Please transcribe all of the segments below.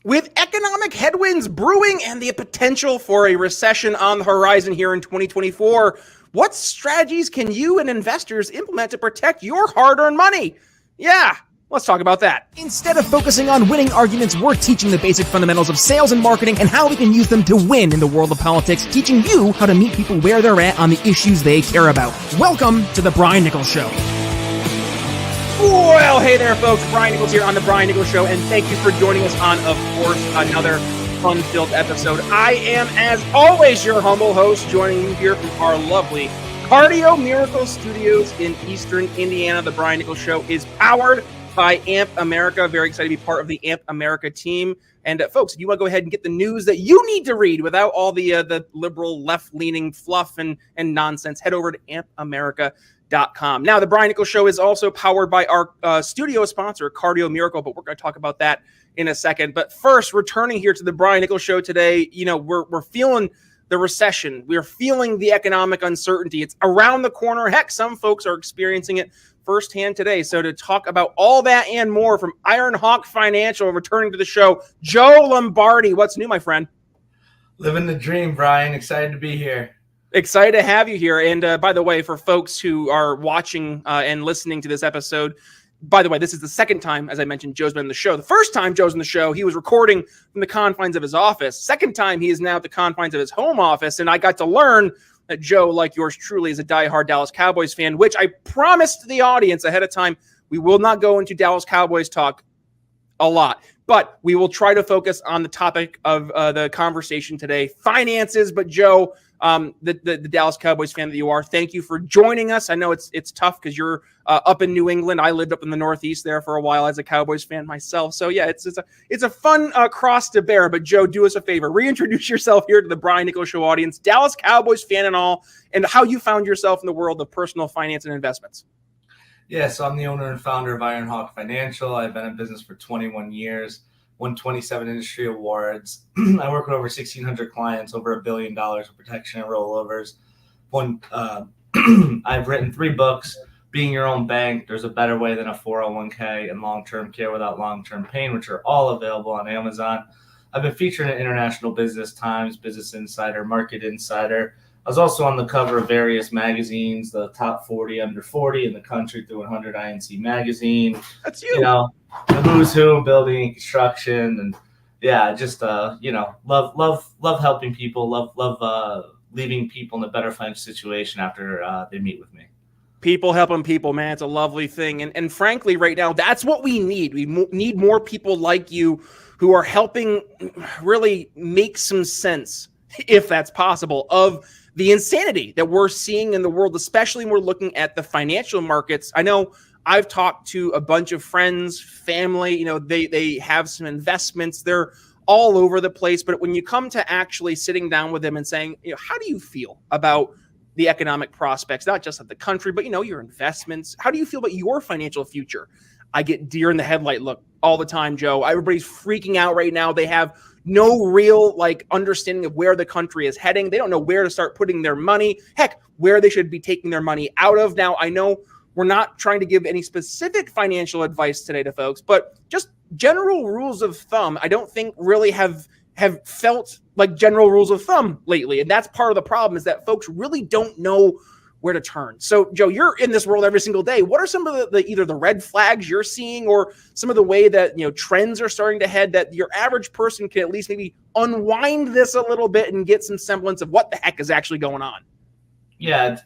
With economic headwinds brewing and the potential for a recession on the horizon here in 2024, what strategies can you and investors implement to protect your hard-earned money? Yeah, let's talk about that. Instead of focusing on winning arguments, we're teaching the basic fundamentals of sales and marketing and how we can use them to win in the world of politics, teaching you how to meet people where they're at on the issues they care about. Welcome to The Brian Nichols Show. Well, hey there, folks. Brian Nichols here on The Brian Nichols Show, and thank you for joining us on, of course, another fun-filled episode. I am, as always, your humble host, joining you here from our lovely Cardio Miracle Studios in Eastern Indiana. The Brian Nichols Show is powered by AMP America. Very excited to be part of the AMP America team. And folks, if you want to go ahead and get the news that you need to read without all the liberal left-leaning fluff and nonsense, head over to ampamerica.com. Now, the Brian Nichols Show is also powered by our studio sponsor, Cardio Miracle, but we're going to talk about that in a second. But first, returning here to the Brian Nichols Show today, you know, we're feeling the recession. We're feeling the economic uncertainty. It's around the corner. Heck, some folks are experiencing it firsthand today. So to talk about all that and more from Iron Hawk Financial, returning to the show, Joe Lombardi. What's new, my friend? Living the dream, Brian. Excited to be here. Excited to have you here. And by the way, for folks who are watching and listening to this episode, by the way, this is the second time, as I mentioned, Joe's been on the show. The first time Joe's on the show, he was recording from the confines of his office. Second time, he is now at the confines of his home office. And I got to learn that Joe, like yours truly, is a diehard Dallas Cowboys fan, which I promised the audience ahead of time. We will not go into Dallas Cowboys talk a lot, but we will try to focus on the topic of the conversation today, finances. But Joe, the Dallas Cowboys fan that you are, thank you for joining us. I know it's tough because you're up in New England. I lived up in the Northeast there for a while as a Cowboys fan myself. So yeah, it's a fun cross to bear. But Joe, do us a favor, reintroduce yourself here to the Brian Nichols Show audience, Dallas Cowboys fan and all, and how you found yourself in the world of personal finance and investments. Yeah, so I'm the owner and founder of Iron Hawk Financial. I've been in business for 21 years, won 27 industry awards. I work with over 1,600 clients, over $1 billion of protection and rollovers. I've written 3 books, Being Your Own Bank, There's a Better Way Than a 401k, and Long-Term Care Without Long-Term Pain, which are all available on Amazon. I've been featured in International Business Times, Business Insider, Market Insider. I was also on the cover of various magazines, the top 40 under 40 in the country through 100 INC magazine. That's you. You know, the who's who, building and construction. And yeah, just, love helping people, love leaving people in a better financial situation after they meet with me. People helping people, man. It's a lovely thing. And frankly, right now, that's what we need. We need more people like you who are helping really make some sense, if that's possible, of the insanity that we're seeing in the world, especially when we're looking at the financial markets. I know I've talked to a bunch of friends, family, you know, they have some investments. They're all over the place. But when you come to actually sitting down with them and saying, you know, how do you feel about the economic prospects, not just of the country, but, you know, your investments? How do you feel about your financial future? I get deer in the headlight look all the time, Joe. Everybody's freaking out right now. They have no real understanding of where the country is heading. They don't know where to start putting their money. Heck, where they should be taking their money out of. Now, I know we're not trying to give any specific financial advice today to folks, but just general rules of thumb, I don't think really have felt like general rules of thumb lately. And that's part of the problem, is that folks really don't know where to turn. So, Joe, you're in this world every single day. What are some of the either the red flags you're seeing, or some of the way that, you know, trends are starting to head that your average person can at least maybe unwind this a little bit and get some semblance of what the heck is actually going on? Yeah,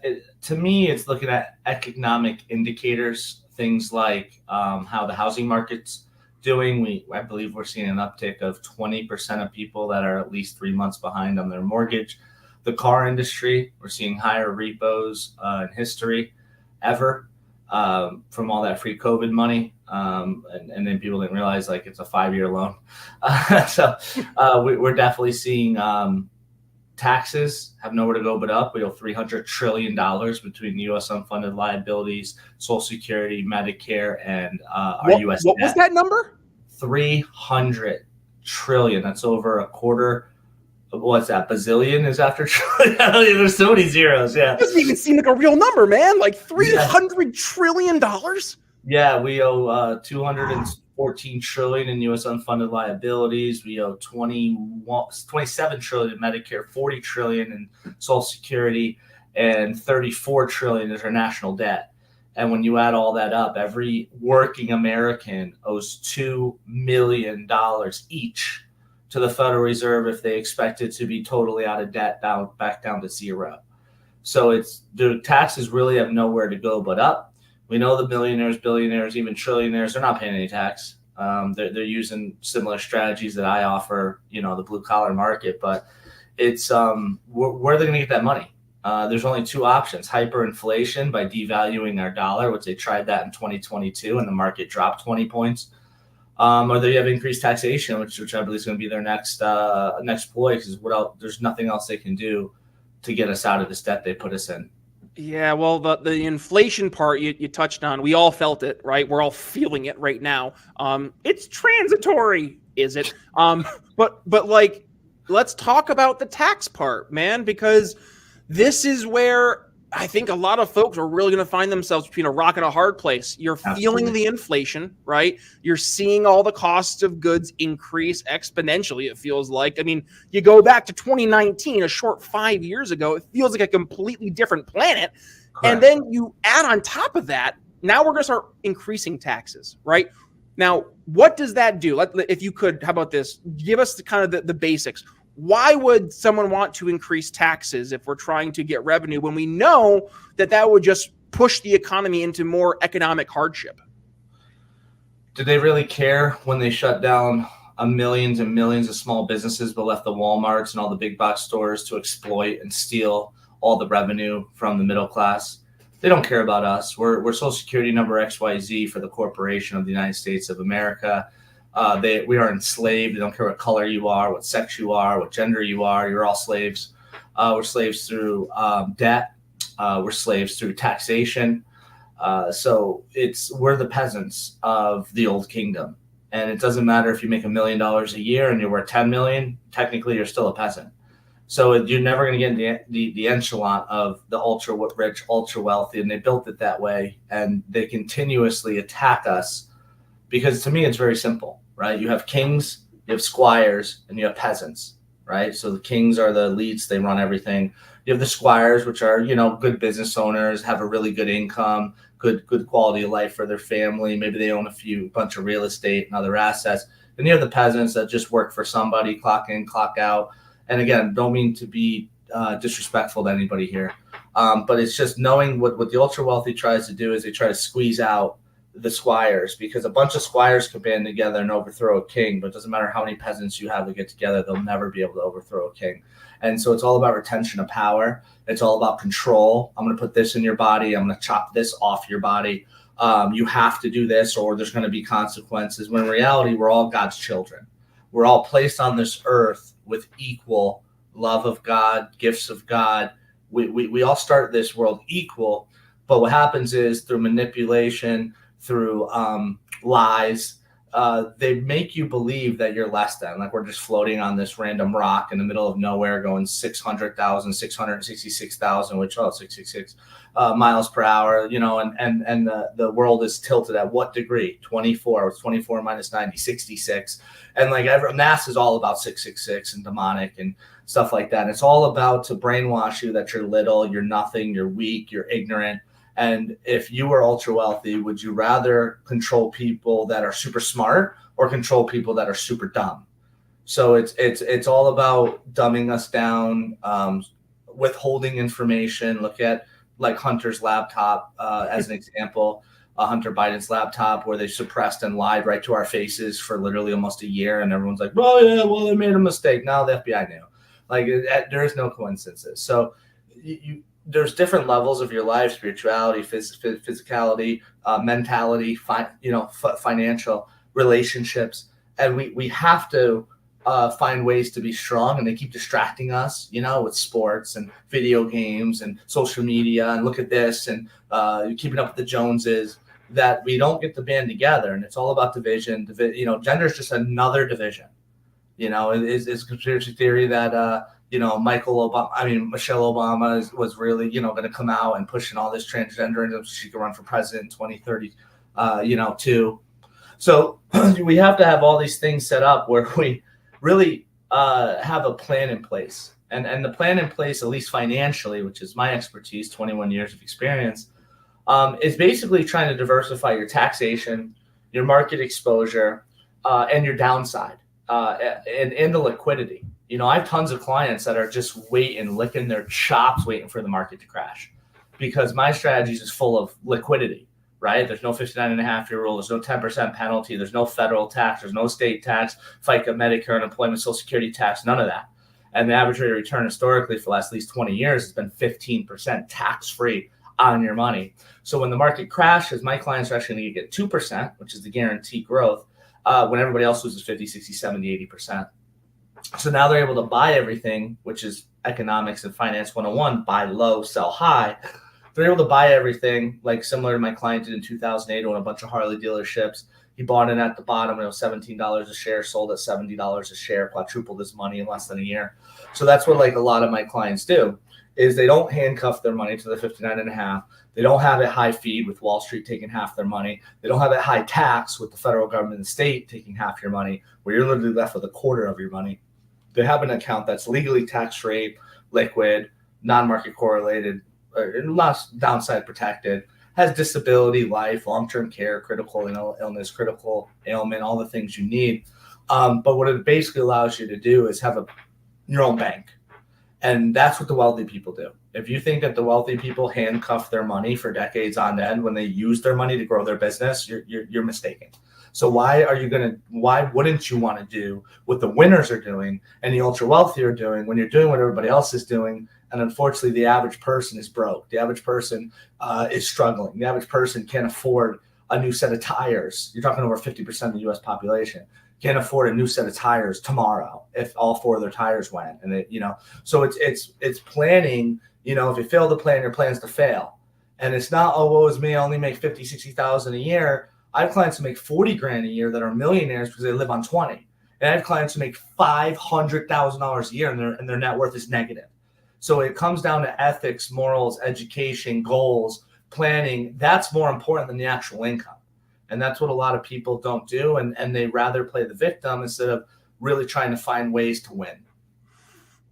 to me, it's looking at economic indicators, things like how the housing market's doing. I believe we're seeing an uptick of 20% of people that are at least 3 months behind on their mortgage. The car industry, we're seeing higher repos in history ever from all that free COVID money. And then people didn't realize it's a 5-year loan. So we're definitely seeing taxes have nowhere to go but up. We owe $300 trillion between the U.S. unfunded liabilities, Social Security, Medicare, and our U.S. What was that number? $300 trillion. That's over a quarter. What's that? Bazillion is after trillion. There's so many zeros. Yeah. It doesn't even seem like a real number, man. Like $300 trillion. Yeah, we owe $240 14 trillion in U.S. unfunded liabilities. We owe 27 trillion in Medicare, 40 trillion in Social Security, and 34 trillion is our national debt. And when you add all that up, every working American owes $2 million each to the Federal Reserve if they expect it to be totally out of debt, back down to zero. So the taxes really have nowhere to go but up. We know the millionaires, billionaires, even trillionaires, they're not paying any tax. They're using similar strategies that I offer, the blue collar market. But it's where are they going to get that money? There's only two options: hyperinflation by devaluing our dollar, which they tried that in 2022, and the market dropped 20 points. Or they have increased taxation, which I believe is going to be their next ploy, because there's nothing else they can do to get us out of this debt they put us in. Yeah, well, the inflation part you touched on, we all felt it, right? We're all feeling it right now. It's transitory, is it? But like, let's talk about the tax part, man, because this is where I think a lot of folks are really going to find themselves between a rock and a hard place. You're feeling the inflation, right? You're seeing all the costs of goods increase exponentially, it feels like. I mean, you go back to 2019, a short 5 years ago, it feels like a completely different planet. Correct. And then you add on top of that, now we're going to start increasing taxes, right? Now, what does that do? If you could, how about this? Give us the basics. Why would someone want to increase taxes if we're trying to get revenue when we know that would just push the economy into more economic hardship? Did they really care when they shut down millions and millions of small businesses but left the Walmarts and all the big box stores to exploit and steal all the revenue from the middle class? They don't care about us. We're Social Security number XYZ for the corporation of the United States of America. We are enslaved. They don't care what color you are, what sex you are, what gender you are. You're all slaves. We're slaves through debt. We're slaves through taxation. So we're the peasants of the old kingdom. And it doesn't matter if you make $1 million a year and you're worth 10 million. Technically, you're still a peasant. So you're never going to get in the echelon of the ultra rich, ultra wealthy, and they built it that way. And they continuously attack us because, to me, it's very simple. Right? You have kings, you have squires, and you have peasants, right? So the kings are the elites, they run everything. You have the squires, which are, good business owners, have a really good income, good quality of life for their family. Maybe they own a bunch of real estate and other assets. And you have the peasants that just work for somebody, clock in, clock out. And again, don't mean to be disrespectful to anybody here. But it's just knowing what the ultra wealthy tries to do is they try to squeeze out the squires, because a bunch of squires could band together and overthrow a king, but it doesn't matter how many peasants you have to get together, they'll never be able to overthrow a king. And so it's all about retention of power. It's all about control. I'm going to put this in your body. I'm going to chop this off your body. You have to do this or there's going to be consequences. When in reality, we're all God's children. We're all placed on this earth with equal love of God, gifts of God. We all start this world equal, but what happens is through manipulation, through lies, they make you believe that you're less than, like we're just floating on this random rock in the middle of nowhere going 600,000, 666,000, which 666 miles per hour, and the world is tilted at what degree? 24. It's 24 minus 90, 66. And like NASA's all about 666 and demonic and stuff like that. And it's all about to brainwash you that you're little, you're nothing, you're weak, you're ignorant. And if you were ultra wealthy, would you rather control people that are super smart or control people that are super dumb? So it's all about dumbing us down, withholding information. Look at like Hunter's laptop as an example, Hunter Biden's laptop, where they suppressed and lied right to our faces for literally almost a year. And everyone's like, oh, yeah, well, they made a mistake. Now the FBI knew. Like there is no coincidences. So there's different levels of your life: spirituality, physicality, mentality, financial relationships. And we have to find ways to be strong. And they keep distracting us, with sports and video games and social media. And look at this and keeping up with the Joneses, that we don't get the band together. And it's all about division. Gender is just another division. It's a conspiracy theory that, Michelle Obama was really, going to come out and pushing all this transgenderism so she could run for president in 2030, too. So we have to have all these things set up where we really have a plan in place. And the plan in place, at least financially, which is my expertise, 21 years of experience, is basically trying to diversify your taxation, your market exposure, and your downside, and the liquidity. I have tons of clients that are just licking their chops, waiting for the market to crash, because my strategy is full of liquidity, right? There's no 59.5-year rule. There's no 10% penalty. There's no federal tax. There's no state tax, FICA, Medicare, unemployment, Social Security tax, none of that. And the average rate of return historically for the last at least 20 years has been 15% tax-free on your money. So when the market crashes, my clients are actually going to get 2%, which is the guaranteed growth, when everybody else loses 50, 60, 70, 80%. So now they're able to buy everything, which is economics and finance 101, buy low, sell high. They're able to buy everything, like similar to my client did in 2008 on a bunch of Harley dealerships. He bought in at the bottom, and it was $17 a share, sold at $70 a share, quadrupled his money in less than a year. So that's what a lot of my clients do, is they don't handcuff their money to the 59.5. They don't have it high feed with Wall Street taking half their money. They don't have it high tax with the federal government and the state taking half your money, where you're literally left with a quarter of your money. They have an account that's legally tax-free, liquid, non-market correlated, less downside protected, has disability, life, long-term care, critical illness, critical ailment, all the things you need. But what it basically allows you to do is have your own bank. And that's what the wealthy people do. If you think that the wealthy people handcuff their money for decades on end when they use their money to grow their business, you're mistaken. So why wouldn't you want to do what the winners are doing and the ultra wealthy are doing when you're doing what everybody else is doing? And unfortunately, the average person is broke. The average person is struggling. The average person can't afford a new set of tires. You're talking over 50% of the U.S. population can't afford a new set of tires tomorrow if all 4 of their tires went. And so it's planning. If you fail to plan, your plan's to fail. And it's not, oh, woe is me, I only make 50, 60,000 a year. I have clients who make 40 grand a year that are millionaires because they live on 20. And I have clients who make $500,000 a year and their net worth is negative. So it comes down to ethics, morals, education, goals, planning. That's more important than the actual income. And that's what a lot of people don't do. And they rather play the victim instead of really trying to find ways to win.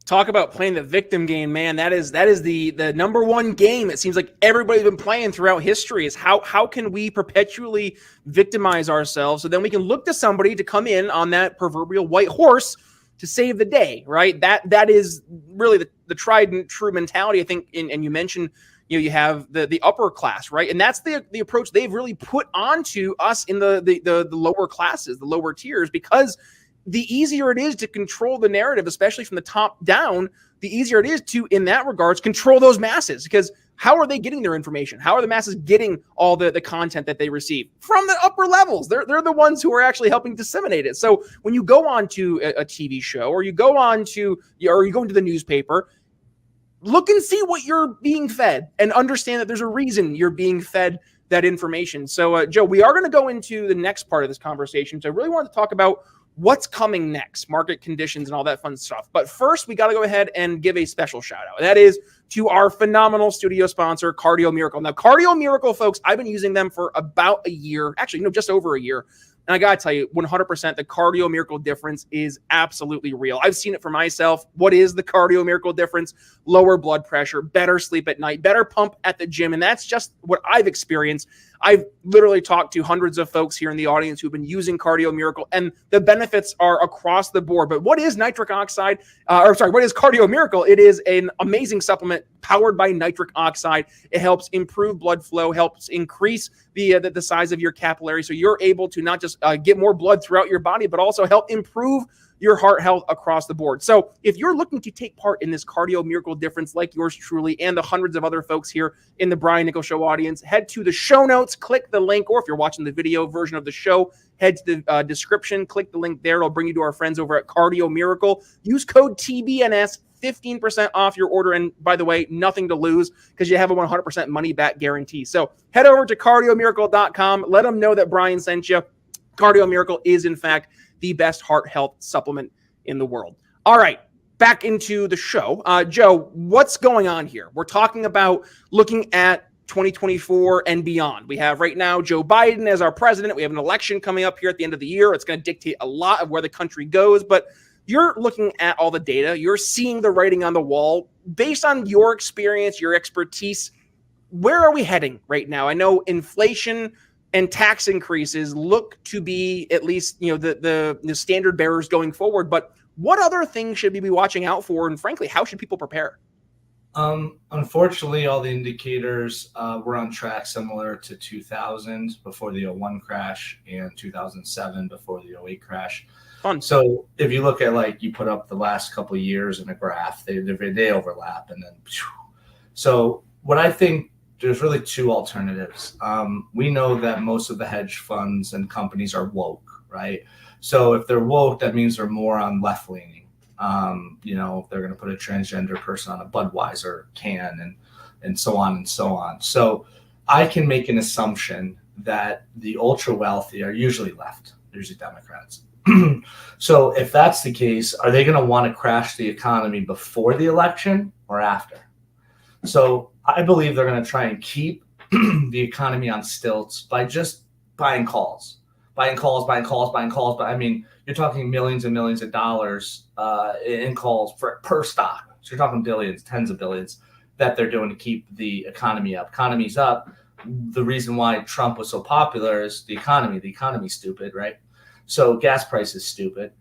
Talk about playing the victim game, man. That is the number one game it seems like everybody's been playing throughout history, is how can we perpetually victimize ourselves so then we can look to somebody to come in on that proverbial white horse to save the day, right? That is really the tried and true mentality, I think. And you mentioned, you have the upper class, right? And that's the approach they've really put onto us in the lower classes, the lower tiers, because the easier it is to control the narrative, especially from the top down, the easier it is to, in that regards, control those masses. Because how are they getting their information? How are the masses getting all the content that they receive? From the upper levels. They're the ones who are actually helping disseminate it. So when you go on to a TV show, or you go into the newspaper, look and see what you're being fed and understand that there's a reason you're being fed that information. So, Joe, we are going to go into the next part of this conversation. So I really want to talk about what's coming next, market conditions and all that fun stuff. But first, we got to go ahead and give a special shout out. That is to our phenomenal studio sponsor, Cardio Miracle. Now, Cardio Miracle, folks, I've been using them for about a year. Actually, no, just over a year. And I got to tell you, 100%, the Cardio Miracle difference is absolutely real. I've seen it for myself. What is the Cardio Miracle difference? Lower blood pressure, better sleep at night, better pump at the gym. And that's just what I've experienced. I've literally talked to hundreds of folks here in the audience who've been using Cardio Miracle, and the benefits are across the board. But what is nitric oxide? What is Cardio Miracle? It is an amazing supplement powered by nitric oxide. It helps improve blood flow, helps increase the size of your capillary, so you're able to not just get more blood throughout your body, but also help improve your heart health across the board. So if you're looking to take part in this Cardio Miracle difference like yours truly and the hundreds of other folks here in the Brian Nichols Show audience, head to the show notes, click the link, or if you're watching the video version of the show, head to the description, click the link there. It'll bring you to our friends over at Cardio Miracle. Use code TBNS, 15% off your order. And by the way, nothing to lose because you have a 100% money back guarantee. So head over to cardiomiracle.com. Let them know that Brian sent you. Cardio Miracle is, in fact, the best heart health supplement in the world. All right, back into the show. Joe, what's going on here? We're talking about looking at 2024 and beyond. We have right now Joe Biden as our president. We have an election coming up here at the end of the year. It's going to dictate a lot of where the country goes, but you're looking at all the data. You're seeing the writing on the wall. Based on your experience, your expertise, where are we heading right now? I know inflation and tax increases look to be at least, the standard bearers going forward, but what other things should we be watching out for? And frankly, how should people prepare? Unfortunately, all the indicators were on track similar to 2000 before the 01 crash and 2007 before the 08 crash. Fun. So if you look at you put up the last couple of years in a graph, they overlap, and then so what I think, there's really two alternatives. We know that most of the hedge funds and companies are woke, right? So if they're woke, that means they're more on left leaning. If they're going to put a transgender person on a Budweiser can and so on and so on. So I can make an assumption that the ultra wealthy are usually left, usually Democrats. So if that's the case, are they going to want to crash the economy before the election or after? So I believe they're going to try and keep the economy on stilts by just buying calls. But I mean, you're talking millions and millions of dollars in calls per stock. So you're talking billions, tens of billions that they're doing to keep the economy up. Economy's up. The reason why Trump was so popular is the economy. The economy's stupid, right? So gas price is stupid.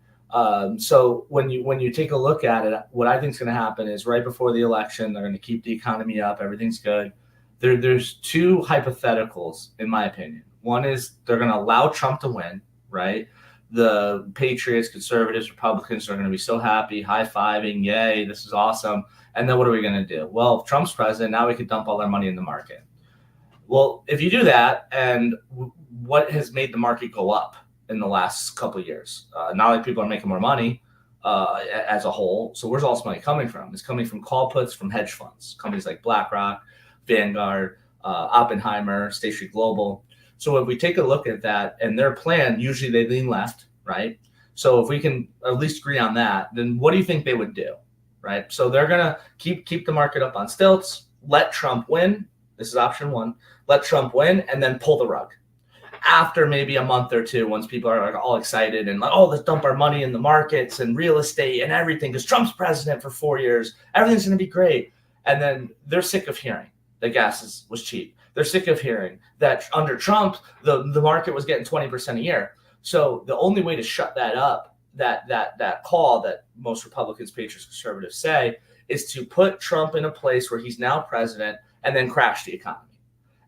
So when you take a look at it, what I think is going to happen is right before the election, they're going to keep the economy up. Everything's good. There's two hypotheticals, in my opinion. One is they're going to allow Trump to win, right? The Patriots, conservatives, Republicans are going to be so happy, high-fiving, yay, this is awesome. And then what are we going to do? Well, if Trump's president, now we can dump all our money in the market. Well, if you do that, and what has made the market go up in the last couple of years? Not like people are making more money as a whole. So where's all this money coming from? It's coming from call puts from hedge funds, companies like BlackRock, Vanguard, Oppenheimer, State Street Global. So if we take a look at that and their plan, usually they lean left, right? So if we can at least agree on that, then what do you think they would do, right? So they're going to keep the market up on stilts, let Trump win. This is option one. Let Trump win and then pull the rug. After maybe a month or two, once people are all excited and let's dump our money in the markets and real estate and everything because Trump's president for 4 years, everything's going to be great. And then they're sick of hearing that gas was cheap. They're sick of hearing that under Trump, the market was getting 20% a year. So the only way to shut that up, that call that most Republicans, patriots, conservatives say, is to put Trump in a place where he's now president and then crash the economy.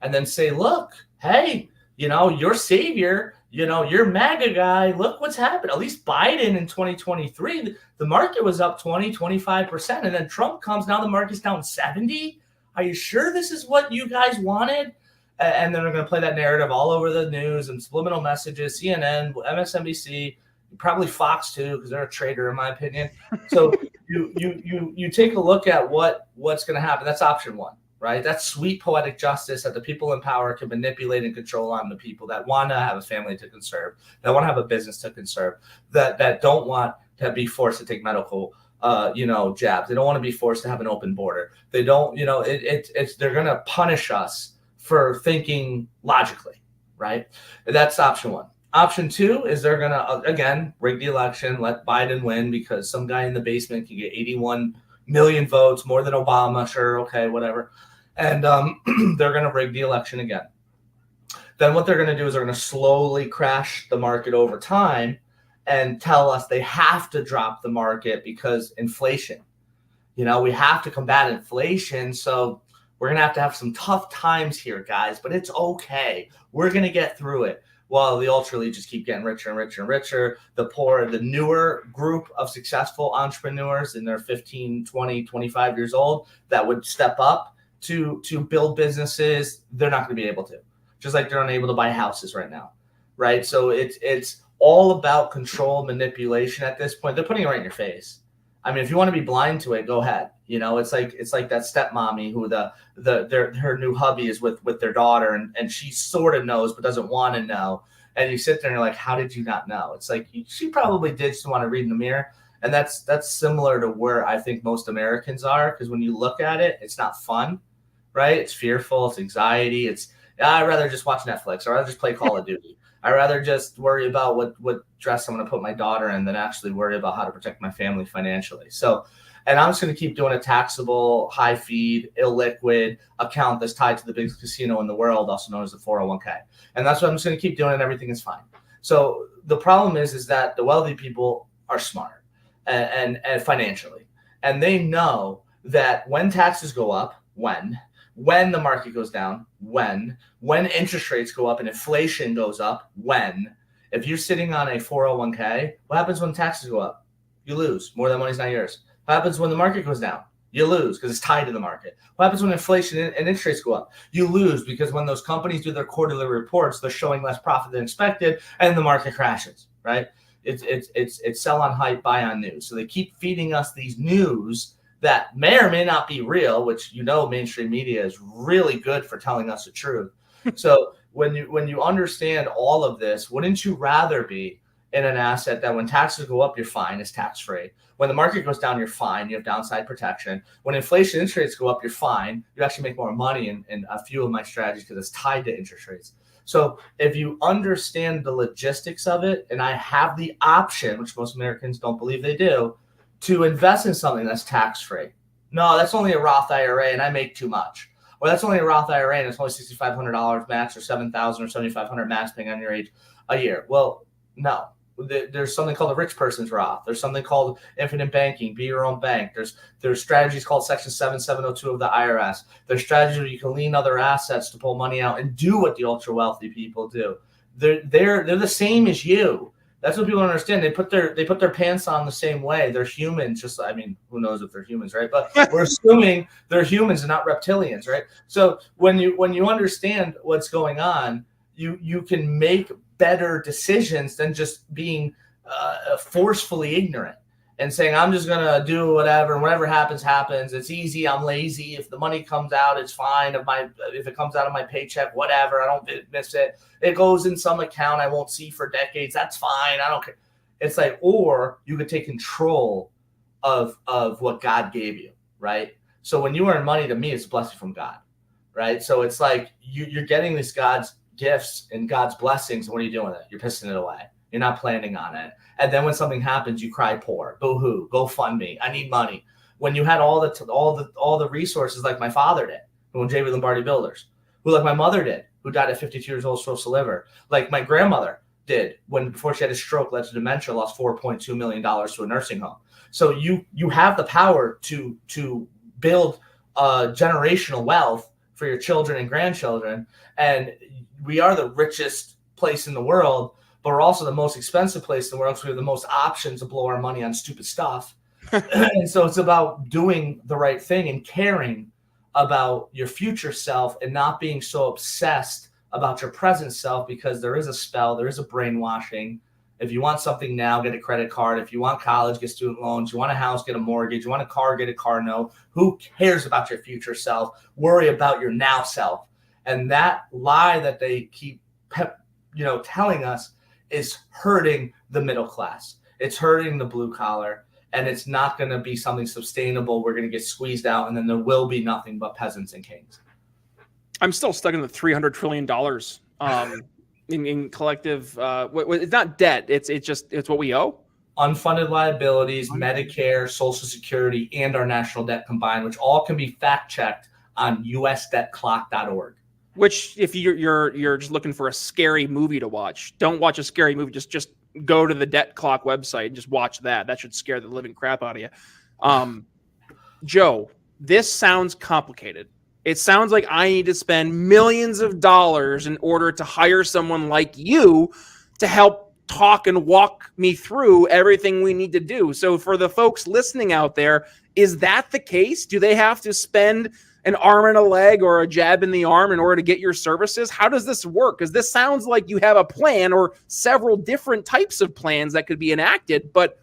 And then say, look, hey, your savior, your MAGA guy, look what's happened. At least Biden in 2023, the market was up 20, 25%. And then Trump comes, now the market's down 70. Are you sure this is what you guys wanted? And then they're going to play that narrative all over the news and subliminal messages, CNN, MSNBC, probably Fox too, because they're a traitor in my opinion. So you take a look at what's going to happen. That's option one, right? That's sweet poetic justice that the people in power can manipulate and control on the people that want to have a family to conserve, that want to have a business to conserve, that don't want to be forced to take medical jabs. They don't want to be forced to have an open border. They don't, they're going to punish us for thinking logically, right? That's option one. Option two is they're going to, again, rig the election, let Biden win because some guy in the basement can get 81 million votes, more than Obama, sure, okay, whatever. And they're going to rig the election again. Then what they're going to do is they're going to slowly crash the market over time and tell us they have to drop the market because inflation. We have to combat inflation. So we're going to have some tough times here, guys, but it's okay. We're going to get through it. While the ultra elite just keep getting richer and richer and richer. The poor, the newer group of successful entrepreneurs in their 15, 20, 25 years old that would step up to build businesses, they're not going to be able to. Just like they're unable to buy houses right now, right? So it's all about control, manipulation at this point. They're putting it right in your face. I mean, if you want to be blind to it, go ahead. It's like that stepmommy who her new hubby is with their daughter and she sort of knows but doesn't want to know. And you sit there and you're like, how did you not know? It's like she probably did just want to read in the mirror. And that's similar to where I think most Americans are, because when you look at it, it's not fun, right? It's fearful, it's anxiety, I'd rather just watch Netflix, or I'd rather just play Call of Duty. I'd rather just worry about what dress I'm going to put my daughter in than actually worry about how to protect my family financially. So, and I'm just going to keep doing a taxable, high feed, illiquid account that's tied to the biggest casino in the world, also known as the 401k. And that's what I'm just going to keep doing, and everything is fine. So the problem is that the wealthy people are smart and financially, and they know that when taxes go up, when the market goes down, when interest rates go up and inflation goes up, if you're sitting on a 401k, what happens when taxes go up? You lose. More of that money's not yours. What happens when the market goes down? You lose because it's tied to the market. What happens when inflation and interest rates go up? You lose because when those companies do their quarterly reports, they're showing less profit than expected, and the market crashes, right? It's sell on hype, buy on news. So they keep feeding us these news that may or may not be real, which mainstream media is really good for telling us the truth. So when you understand all of this, wouldn't you rather be in an asset that when taxes go up, you're fine, it's tax-free. When the market goes down, you're fine, you have downside protection. When inflation interest rates go up, you're fine. You actually make more money in a few of my strategies because it's tied to interest rates. So if you understand the logistics of it, and I have the option, which most Americans don't believe they do, to invest in something that's tax-free. No, that's only a Roth IRA and I make too much. Or that's only a Roth IRA and it's only $6,500 max or $7,000 or $7,500 max depending on your age a year. Well, no. There's something called a rich person's Roth. There's something called infinite banking, be your own bank. There's strategies called Section 7702 of the IRS. There's strategies where you can lean other assets to pull money out and do what the ultra wealthy people do. They're the same as you. That's what people don't understand. They put their pants on the same way. They're humans. Who knows if they're humans, right? But we're assuming they're humans and not reptilians, right? So when you understand what's going on, you can make better decisions than just being forcefully ignorant and saying, I'm just going to do whatever, and whatever happens, happens. It's easy. I'm lazy. If the money comes out, it's fine. If it comes out of my paycheck, whatever, I don't miss it. It goes in some account I won't see for decades. That's fine. I don't care. It's like, or you could take control of what God gave you, right? So when you earn money, to me, it's a blessing from God, right? So it's like you're getting this God's gifts and God's blessings. And what are you doing with it? You're pissing it away. You're not planning on it. And then when something happens, you cry poor, boo-hoo, go fund me. I need money. When you had all the resources like my father did, who owned Joseph Lombardi Builders, who like my mother did, who died at 52 years old, cirrhosis of liver, like my grandmother did before she had a stroke, led to dementia, lost $4.2 million to a nursing home. So you have the power to build generational wealth for your children and grandchildren. And we are the richest place in the world, but we're also the most expensive place in the world because we have the most options to blow our money on stupid stuff. And so it's about doing the right thing and caring about your future self and not being so obsessed about your present self, because there is a spell, there is a brainwashing. If you want something now, get a credit card. If you want college, get student loans. You want a house, get a mortgage. You want a car, get a car note. Who cares about your future self? Worry about your now self. And that lie that they keep telling us is hurting the middle class. It's hurting the blue collar, and it's not going to be something sustainable. We're going to get squeezed out, and then there will be nothing but peasants and kings. I'm still stuck in the $300 trillion in collective. It's not debt. It's what we owe. Unfunded liabilities, Medicare, Social Security, and our national debt combined, which all can be fact checked on usdebtclock.org. Which, if you're just looking for a scary movie to watch, don't watch a scary movie. Just go to the Debt Clock website and just watch that. That should scare the living crap out of you. Joe, this sounds complicated. It sounds like I need to spend millions of dollars in order to hire someone like you to help talk and walk me through everything we need to do. So for the folks listening out there, is that the case? Do they have to spend an arm and a leg or a jab in the arm in order to get your services? How does this work? Because this sounds like you have a plan or several different types of plans that could be enacted, but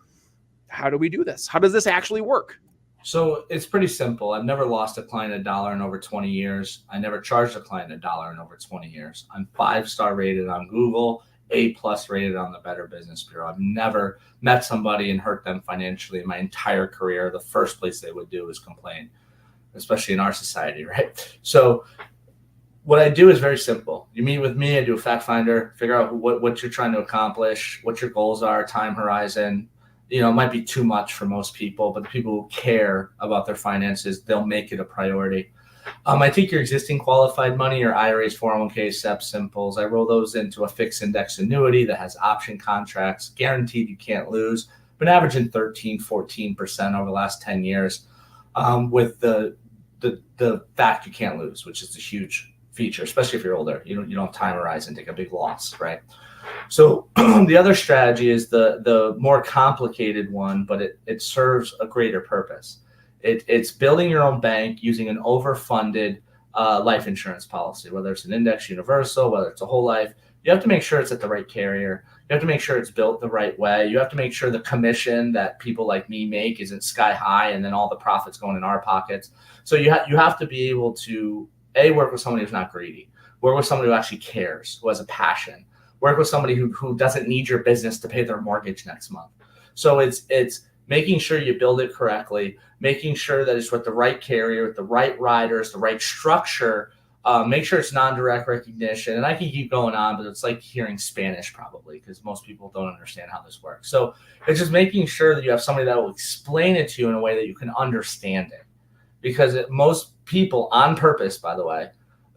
how do we do this? How does this actually work? So it's pretty simple. I've never lost a client $1 in over 20 years. I never charged a client $1 in over 20 years. I'm 5-star rated on Google, A+ rated on the Better Business Bureau. I've never met somebody and hurt them financially in my entire career. The first place they would do is complain. especially in our society, right? So what I do is very simple. You meet with me, I do a fact finder, figure out what you're trying to accomplish, what your goals are, time horizon. It might be too much for most people, but the people who care about their finances, they'll make it a priority. I take your existing qualified money, your IRAs, 401ks, SEPs, Simples. I roll those into a fixed index annuity that has option contracts, guaranteed you can't lose, been averaging 13, 14% over the last 10 years with the fact you can't lose, which is a huge feature, especially if you're older. You don't have time horizon, take a big loss, right? So the other strategy is the more complicated one, but it serves a greater purpose. It's building your own bank using an overfunded life insurance policy, whether it's an index universal, whether it's a whole life. You have to make sure it's at the right carrier. You have to make sure it's built the right way. You have to make sure the commission that people like me make isn't sky high and then all the profits going in our pockets. So you have to be able to, work with somebody who's not greedy, work with somebody who actually cares, who has a passion, work with somebody who doesn't need your business to pay their mortgage next month. So it's making sure you build it correctly, making sure that it's with the right carrier, with the right riders, the right structure, make sure it's non-direct recognition. And I can keep going on, but it's like hearing Spanish probably because most people don't understand how this works. So it's just making sure that you have somebody that will explain it to you in a way that you can understand it. Because most people, on purpose, by the way,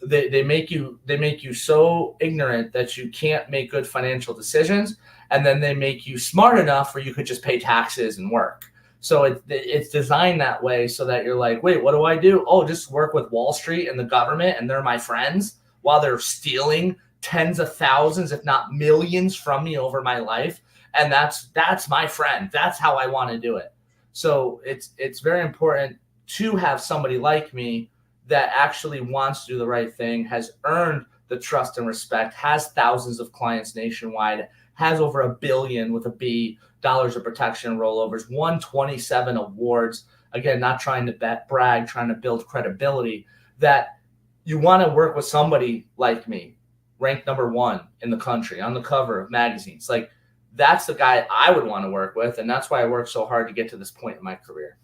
they make you so ignorant that you can't make good financial decisions, and then they make you smart enough where you could just pay taxes and work. So it's designed that way so that you're like, wait, what do I do? Oh, just work with Wall Street and the government, and they're my friends while they're stealing tens of thousands, if not millions, from me over my life. And that's my friend. That's how I want to do it. So it's very important to have somebody like me that actually wants to do the right thing, has earned the trust and respect, has thousands of clients nationwide, has over $1 billion with a B dollars of protection rollovers, won 27 awards. Again, not trying to brag, trying to build credibility. That you want to work with somebody like me, ranked #1 in the country, on the cover of magazines. Like, that's the guy I would want to work with, and that's why I worked so hard to get to this point in my career.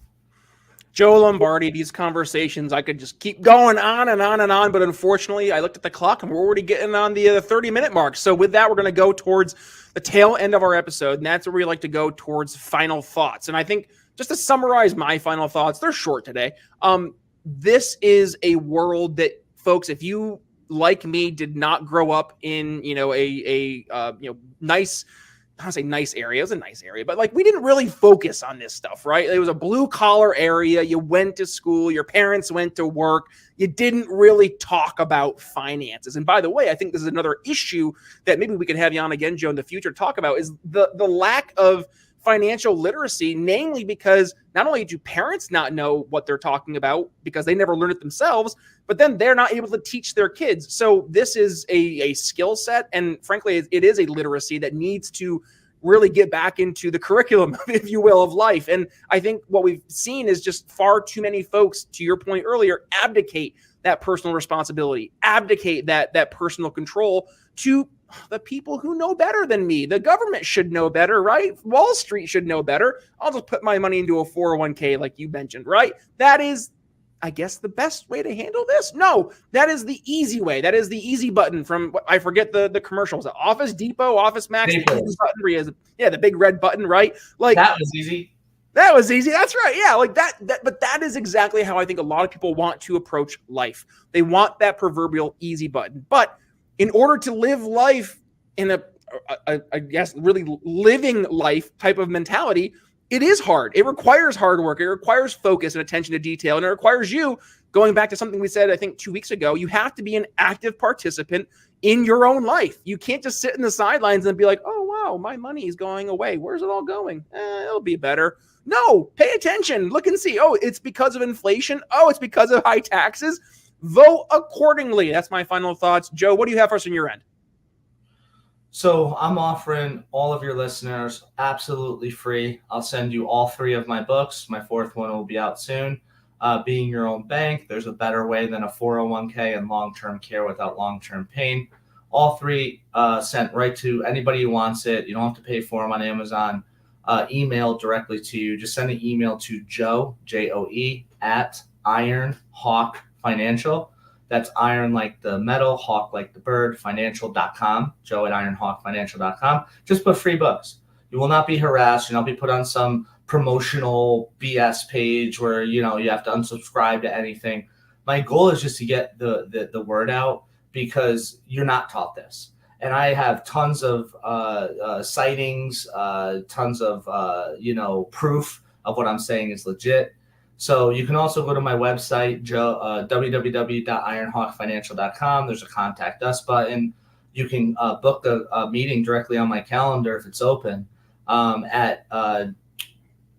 Joe Lombardi, these conversations, I could just keep going on and on and on, but unfortunately, I looked at the clock and we're already getting on the 30-minute mark. So with that, we're going to go towards the tail end of our episode, and that's where we like to go towards final thoughts. And I think just to summarize my final thoughts, they're short today. This is a world that, folks, if you, like me, did not grow up in, a nice, I don't say nice area. It was a nice area, but like we didn't really focus on this stuff, right? It was a blue collar area. You went to school, your parents went to work. You didn't really talk about finances. And by the way, I think this is another issue that maybe we could have you on again, Joe, in the future to talk about, is the lack of financial literacy, namely because not only do parents not know what they're talking about because they never learned it themselves, but then they're not able to teach their kids. So this is a skill set, and frankly, it is a literacy that needs to really get back into the curriculum, if you will, of life. And I think what we've seen is just far too many folks, to your point earlier, abdicate that personal responsibility, abdicate that personal control to the people who know better than me. The government should know better, right? Wall Street should know better. I'll just put my money into a 401k like you mentioned, right? That is, I guess, the best way to handle this? No, that is the easy way. That is the easy button from, I forget the commercials, Office Depot, Office Max, the big red button, right? Like, that was easy. That was easy. That's right. Yeah, like that. But that is exactly how I think a lot of people want to approach life. They want that proverbial easy button. But in order to live life in I guess, really living life type of mentality, it is hard. It requires hard work. It requires focus and attention to detail. And it requires you, going back to something we said, I think 2 weeks ago, you have to be an active participant in your own life. You can't just sit in the sidelines and be like, oh, wow, my money is going away. Where's it all going? It'll be better. No, pay attention. Look and see. Oh, it's because of inflation. Oh, it's because of high taxes. Vote accordingly. That's my final thoughts. Joe, what do you have for us on your end? So I'm offering all of your listeners absolutely free. I'll send you all 3 of my books. My 4th one will be out soon. Being Your Own Bank, There's a Better Way Than a 401k, and Long-Term Care Without Long-Term Pain. All 3 sent right to anybody who wants it. You don't have to pay for them on Amazon. Email directly to you. Just send an email to Joe, Joe, at Iron Hawk Financial. That's iron like the metal, hawk like the bird, financial.com, Joe at ironhawkfinancial.com. Just put free books. You will not be harassed. You'll not be put on some promotional BS page where, you have to unsubscribe to anything. My goal is just to get the word out, because you're not taught this. And I have tons of sightings, tons of, proof of what I'm saying is legit. So you can also go to my website, www.ironhawkfinancial.com. There's a contact us button. You can book a meeting directly on my calendar if it's open at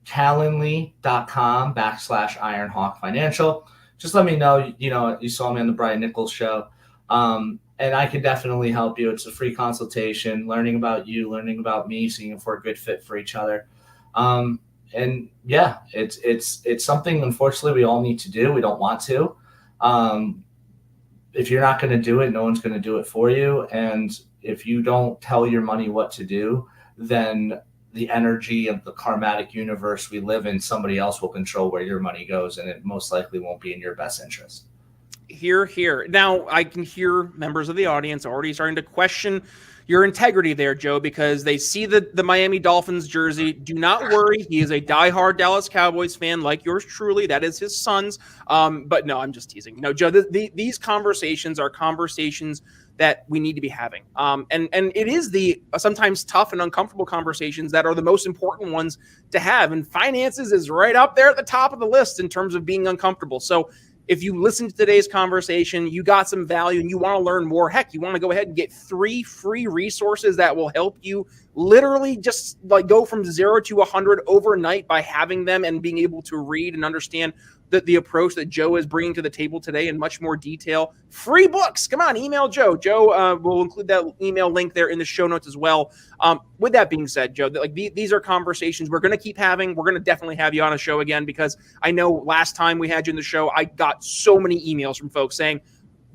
calendly.com/ironhawkfinancial. Just let me know, you saw me on the Brian Nichols Show. And I can definitely help you. It's a free consultation, learning about you, learning about me, seeing if we're a good fit for each other. And yeah, it's something, unfortunately, we all need to do. We don't want to. If you're not going to do it, no one's going to do it for you. And if you don't tell your money what to do, then the energy of the karmatic universe we live in, somebody else will control where your money goes, and it most likely won't be in your best interest. Here. Now, I can hear members of the audience already starting to question your integrity there, Joe, because they see the Miami Dolphins jersey. Do not worry. He is a diehard Dallas Cowboys fan like yours truly. That is his son's. But no, I'm just teasing. No, Joe, these conversations are conversations that we need to be having. And it is the sometimes tough and uncomfortable conversations that are the most important ones to have. And finances is right up there at the top of the list in terms of being uncomfortable. So if you listen to today's conversation, you got some value and you want to learn more, heck, you want to go ahead and get 3 free resources that will help you literally just like go from 0 to 100 overnight by having them and being able to read and understand the approach that Joe is bringing to the table today in much more detail. Free books. Come on, email Joe. Joe will include that email link there in the show notes as well. With that being said, Joe, these are conversations we're going to keep having. We're going to definitely have you on a show again, because I know last time we had you in the show, I got so many emails from folks saying,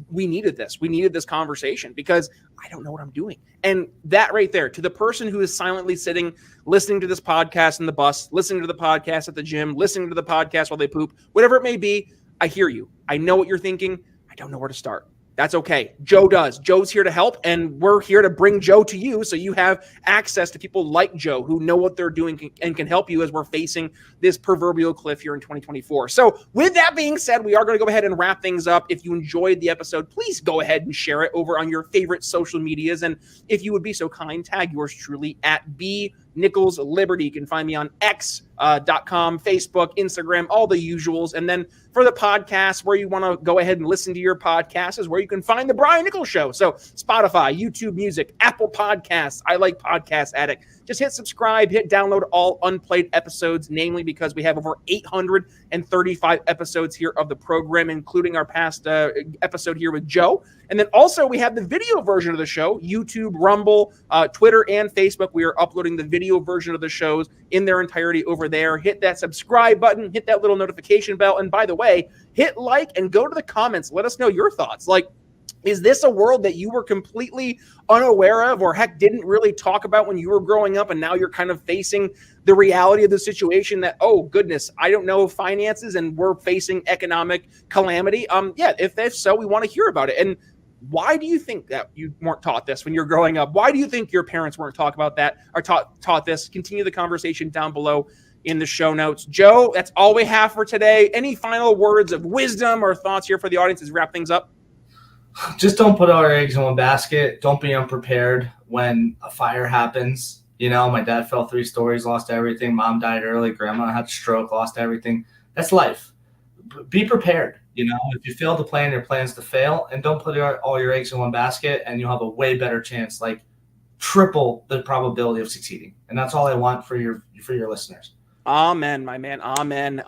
we needed this. We needed this conversation because I don't know what I'm doing. And that right there, to the person who is silently sitting, listening to this podcast in the bus, listening to the podcast at the gym, listening to the podcast while they poop, whatever it may be, I hear you. I know what you're thinking. I don't know where to start. That's okay. Joe does. Joe's here to help, and we're here to bring Joe to you so you have access to people like Joe who know what they're doing and can help you as we're facing this proverbial cliff here in 2024. So with that being said, we are going to go ahead and wrap things up. If you enjoyed the episode, please go ahead and share it over on your favorite social medias. And if you would be so kind, tag yours truly at B Nichols Liberty. You can find me on X.com, Facebook, Instagram, all the usuals. And then for the podcast, where you want to go ahead and listen to your podcast, is where you can find the Brian Nichols Show. So Spotify, YouTube Music, Apple Podcasts, I Like Podcast Addict. Just hit subscribe, hit download all unplayed episodes, namely because we have over 835 episodes here of the program, including our past episode here with Joe. And then also we have the video version of the show, YouTube, Rumble, Twitter, and Facebook. We are uploading the video version of the shows in their entirety over there. Hit that subscribe button, hit that little notification bell. And by the way, hit like and go to the comments. Let us know your thoughts. Like, is this a world that you were completely unaware of, or heck, didn't really talk about when you were growing up, and now you're kind of facing the reality of the situation that, oh goodness, I don't know finances and we're facing economic calamity? Yeah, if so, we want to hear about it. And why do you think that you weren't taught this when you're growing up? Why do you think your parents weren't taught about that or taught this? Continue the conversation down below in the show notes. Joe, that's all we have for today. Any final words of wisdom or thoughts here for the audience as we wrap things up? Just don't put all your eggs in one basket. Don't be unprepared when a fire happens. You know, my dad fell 3 stories, lost everything. Mom died early. Grandma had a stroke, lost everything. That's life. Be prepared. You know, if you fail to plan, your plans to fail, and don't put all your eggs in one basket, and you'll have a way better chance, like triple the probability of succeeding. And that's all I want for your listeners. Amen, my man. Amen.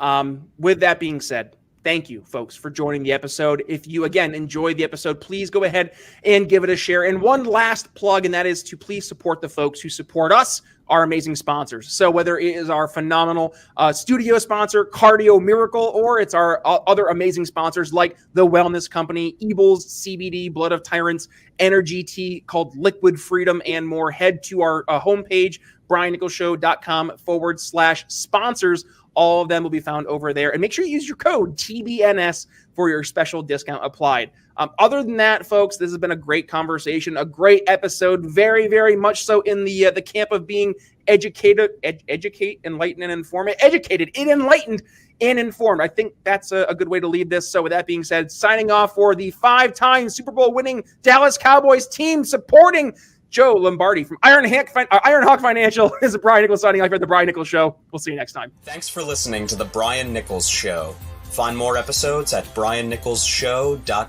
With that being said, thank you, folks, for joining the episode. If you, again, enjoyed the episode, please go ahead and give it a share. And one last plug, and that is to please support the folks who support us, our amazing sponsors. So whether it is our phenomenal studio sponsor, Cardio Miracle, or it's our other amazing sponsors like The Wellness Company, Ebles, CBD, Blood of Tyrants, energy tea called Liquid Freedom, and more. Head to our homepage, briannicholsshow.com/sponsors. All of them will be found over there. And make sure you use your code TBNS for your special discount applied. Other than that, folks, this has been a great conversation, a great episode, very, very much so in the camp of being educated, enlightened, and informed. Educated, enlightened, and informed. I think that's a good way to leave this. So with that being said, signing off for the 5-time Super Bowl winning Dallas Cowboys team supporting Joe Lombardi from Iron Hawk Financial. This is Brian Nichols signing off here at The Brian Nichols Show. We'll see you next time. Thanks for listening to The Brian Nichols Show. Find more episodes at briannicholsshow.com.